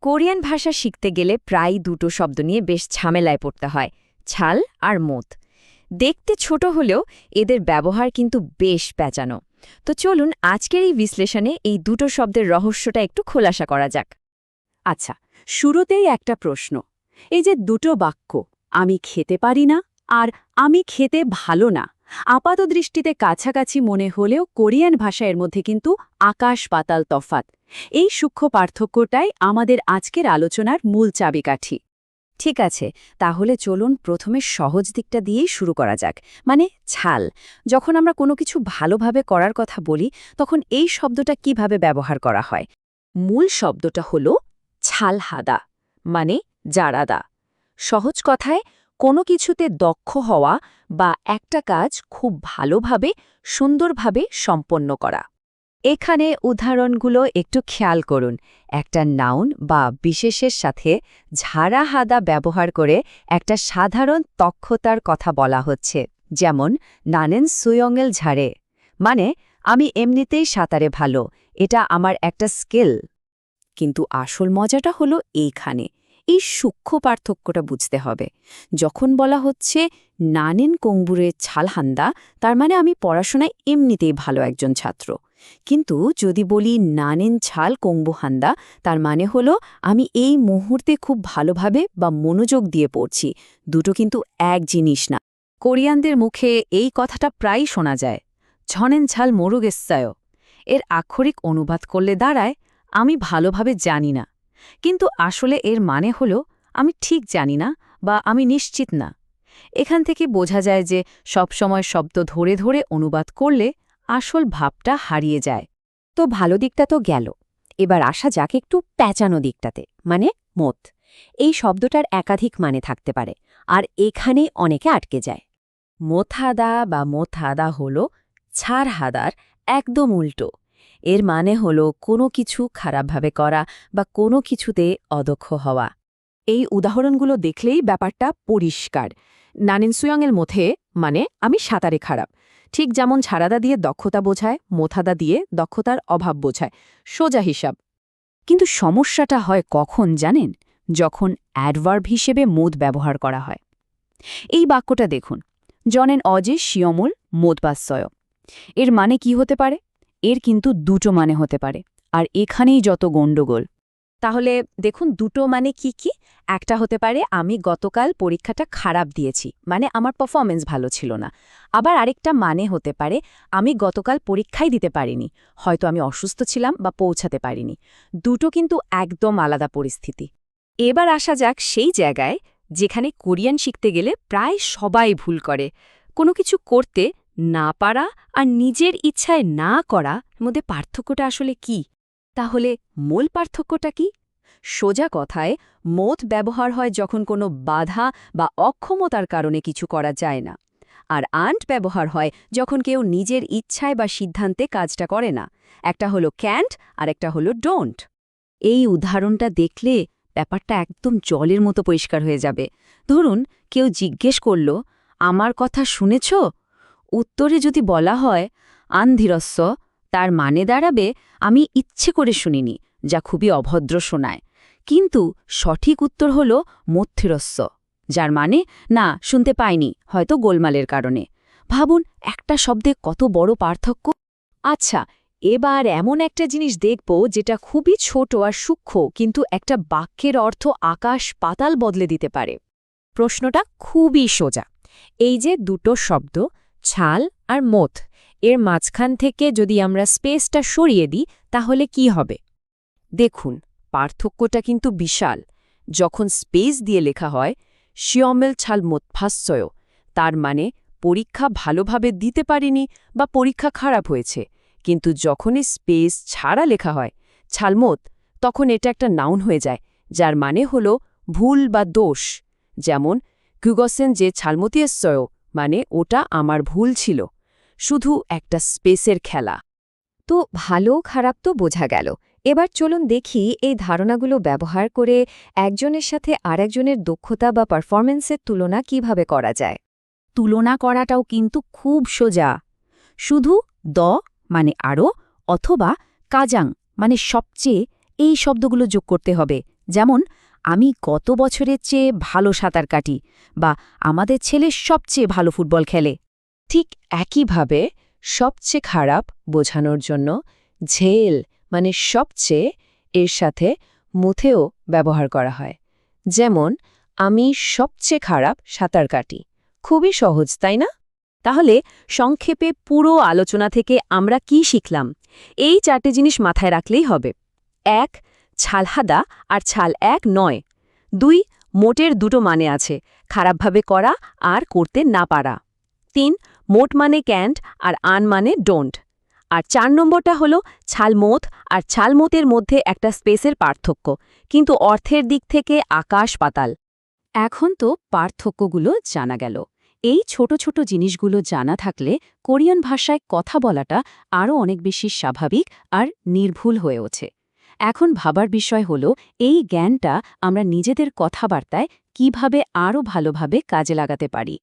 Korean ভাষা শিখতে গেলে প্রায় দুটো শব্দ নিয়ে বেশ ঝামেলায় পড়তে হয়, ছাল আর মত। দেখতে ছোট হলেও এদের ব্যবহার কিন্তু বেশ প্যাঁচানো। তো চলুন আজকের এই বিশ্লেষণে এই দুটো শব্দের রহস্যটা একটু খোলাসা করা যাক। আচ্ছা, শুরুতেই একটা প্রশ্ন। এই যে দুটো বাক্য, আমি খেতে পারি না আর আমি খেতে ভালো না, আপাতদৃষ্টিতে কাছাকাছি মনে হলেও কোরিয়ান ভাষা এর মধ্যে কিন্তু আকাশ পাতাল তফাৎ। এই সূক্ষ্ম পার্থক্যটাই আমাদের আজকের আলোচনার মূল চাবিকাঠি। ঠিক আছে, তাহলে চলুন প্রথমে সহজ দিকটা দিয়েই শুরু করা যাক, মানে ছাল। যখন আমরা কোনো কিছু ভালোভাবে করার কথা বলি তখন এই শব্দটা কিভাবে ব্যবহার করা হয়? মূল শব্দটা হল ছালহাদা, মানে জারাদা। সহজ কথায় কোনো কিছুতে দক্ষ হওয়া বা একটা কাজ খুব ভালোভাবে সুন্দরভাবে সম্পন্ন করা। এখানে উদাহরণগুলো একটু খেয়াল করুন। একটা নাউন বা বিশেষের সাথে ঝাড়া হাদা ব্যবহার করে একটা সাধারণ দক্ষতার কথা বলা হচ্ছে, যেমন নানেন সুয়ংয়েল ঝাড়ে, মানে আমি এমনিতেই সাঁতারে ভালো, এটা আমার একটা স্কিল। কিন্তু আসল মজাটা হলো এইখানে, এই সূক্ষ্ম পার্থক্যটা বুঝতে হবে। যখন বলা হচ্ছে নানেন কংবুরের ছালহান্দা, তার মানে আমি পড়াশোনায় এমনিতেই ভালো একজন ছাত্র। কিন্তু যদি বলি নানেন ছাল কংবুহান্দা, তার মানে হলো আমি এই মুহূর্তে খুব ভালোভাবে বা মনোযোগ দিয়ে পড়ছি। দুটো কিন্তু এক জিনিস না। কোরিয়ানদের মুখে এই কথাটা প্রায়ই শোনা যায়, ঝনেন ছাল মোরুগেসায়। এর আক্ষরিক অনুবাদ করলে দাঁড়ায় আমি ভালোভাবে জানি না, কিন্তু আসলে এর মানে হল আমি ঠিক জানি না বা আমি নিশ্চিত না। এখান থেকে বোঝা যায় যে সবসময় শব্দ ধরে ধরে অনুবাদ করলে আসল ভাবটা হারিয়ে যায়। তো ভালো দিকটা তো গেল, এবার আসা যাক একটু প্যাঁচানো দিকটাতে, মানে মত। এই শব্দটার একাধিক মানে থাকতে পারে, আর এখানেই অনেকে আটকে যায়। মোথাদা বা মোথাদা হল ছাড় হাদার একদম উল্টো। এর মানে হল কোনো কিছু খারাপভাবে করা বা কোনো কিছুতে অদক্ষ হওয়া। এই উদাহরণগুলো দেখলেই ব্যাপারটা পরিষ্কার। নানিনসুয়ংয়ের মধ্যে মানে আমি সাঁতারে খারাপ, ঠিক যেমন ছাড়াদা দিয়ে দক্ষতা বোঝায়, মোথাদা দিয়ে দক্ষতার অভাব বোঝায়, সোজা হিসাব। কিন্তু সমস্যাটা হয় কখন জানেন? যখন অ্যাডভার্ব হিসেবে মোদ ব্যবহার করা হয়। এই বাক্যটা দেখুন, জনেন অজে শিয়মূল মোদবাস্যয়। এর মানে কি হতে পারে? এর কিন্তু দুটো মানে হতে পারে, আর এখানেই যত গণ্ডগোল। তাহলে দেখুন দুটো মানে কি কি। একটা হতে পারে আমি গতকাল পরীক্ষাটা খারাপ দিয়েছি, মানে আমার পারফরমেন্স ভালো ছিল না। আবার আরেকটা মানে হতে পারে আমি গতকাল পরীক্ষাই দিতে পারিনি, হয়তো আমি অসুস্থ ছিলাম বা পৌঁছাতে পারিনি। দুটো কিন্তু একদম আলাদা পরিস্থিতি। এবার আসা যাক সেই জায়গায় যেখানে কোরিয়ান শিখতে গেলে প্রায় সবাই ভুল করে। কোনো কিছু করতে না পারা আর নিজের ইচ্ছায় না করা মধ্যে পার্থক্যটা আসলে কি? তাহলে মূল পার্থক্যটা কি? সোজা কথায় মত ব্যবহার হয় যখন কোনো বাধা বা অক্ষমতার কারণে কিছু করা যায় না, আর আন্ট ব্যবহার হয় যখন কেউ নিজের ইচ্ছায় বা সিদ্ধান্তে কাজটা করে না। একটা হলো ক্যান্ট আর একটা হলো ডোন্ট। এই উদাহরণটা দেখলে ব্যাপারটা একদম জলের মতো পরিষ্কার হয়ে যাবে। ধরুন কেউ জিজ্ঞেস করল, আমার কথা শুনেছ? উত্তরে যদি বলা হয় আনধিরস্য, তার মানে দাঁড়াবে আমি ইচ্ছে করে শুনিনি, যা খুবই অভদ্র শোনায়। কিন্তু সঠিক উত্তর হল মথিরস্য, যার মানে না, শুনতে পাইনি, হয়তো গোলমালের কারণে। ভাবুন একটা শব্দে কত বড় পার্থক্য। আচ্ছা, এবার এমন একটা জিনিস দেখব যেটা খুবই ছোট আর সূক্ষ্ম, কিন্তু একটা বাক্যের অর্থ আকাশ পাতাল বদলে দিতে পারে। প্রশ্নটা খুবই সোজা। এই যে দুটো শব্দ ছাল আর মথ, এর মাঝখান থেকে যদি আমরা স্পেসটা সরিয়ে দিই তাহলে কি হবে? দেখুন পার্থক্যটা কিন্তু বিশাল। যখন স্পেস দিয়ে লেখা হয় শিয়মেল ছাল মোৎফাস্যয়, তার মানে পরীক্ষা ভালোভাবে দিতে পারিনি বা পরীক্ষা খারাপ হয়েছে। কিন্তু যখনই স্পেস ছাড়া লেখা হয় ছালমোত, তখন এটা একটা নাউন হয়ে যায়, যার মানে হল ভুল বা দোষ। যেমন গুগসেন যে ছালমতিয়াস্যয়, মানে ওটা আমার ভুল ছিল। শুধু একটা স্পেসের খেলা। তো ভালো খারাপ তো বোঝা গেল। এবার চলুন দেখি এই ধারণাগুলো ব্যবহার করে একজনের সাথে আরেকজনের দক্ষতা বা পারফরমেন্সের তুলনা কিভাবে করা যায়। তুলনা করাটাও কিন্তু খুব সোজা। শুধু দ মানে আরও অথবা কাজাং মানে সবচেয়ে এই শব্দগুলো যোগ করতে হবে, যেমন আমি গত বছরের চেয়ে ভালো সাঁতার কাটি বা আমাদের ছেলে সবচেয়ে ভালো ফুটবল খেলে। ঠিক একইভাবে সবচেয়ে খারাপ বোঝানোর জন্য ঝেল মানে সবচেয়ে এর সাথে মুথেও ব্যবহার করা হয়। যেমন আমি সবচেয়ে খারাপ সাঁতার কাটি। খুবই সহজ, তাই না? তাহলে সংক্ষেপে পুরো আলোচনা থেকে আমরা কি শিখলাম? এই 4টে জিনিস মাথায় রাখলেই হবে। 1. ছালহাদা আর ছাল এক নয়। 2. মোটের দুটো মানে আছে, খারাপভাবে করা আর করতে না পারা। 3. মোট মানে ক্যান্ট আর আন মানে ডোন্ট। আর 4 নম্বরটা হলো ছালমোত আর ছালমোতের মধ্যে একটা স্পেসের পার্থক্য, কিন্তু অর্থের দিক থেকে আকাশ পাতাল। এখন তো পার্থক্যগুলো জানা গেল। এই ছোট ছোট জিনিসগুলো জানা থাকলে কোরিয়ান ভাষায় কথা বলাটা আরও অনেক বেশি স্বাভাবিক আর নির্ভুল হয়ে ওঠে। এখন ভাবার বিষয় হলো এই জ্ঞানটা আমরা নিজেদের কথাবার্তায় কিভাবে আরও ভালোভাবে কাজে লাগাতে পারি।